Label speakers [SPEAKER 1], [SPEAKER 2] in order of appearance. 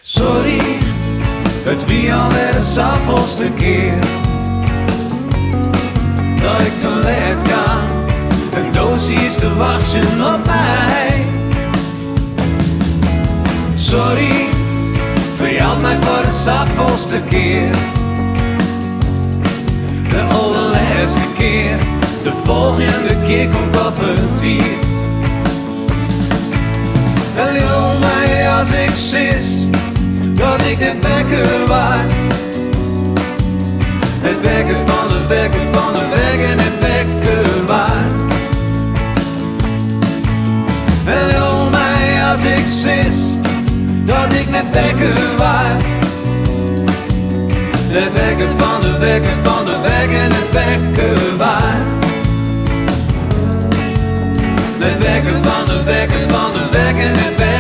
[SPEAKER 1] Sorry, het wie alweer de zoveelste keer dat ik te laat kan. Een doosje is te wachten op mij. Sorry, verjaat mij voor de zoveelste keer. De allerlaatste keer, de volgende keer komt op een tijd. En leer mij als ik sis, dat ik het wekker waard. Het wekker van de wekker van de wekker, het wekker waard. En leer mij als ik sis, dat ik net wekker waard. Het wekker van de wekker van de wekker, het wekker waard. Het wekker van de wekker van de wekker, het wekker.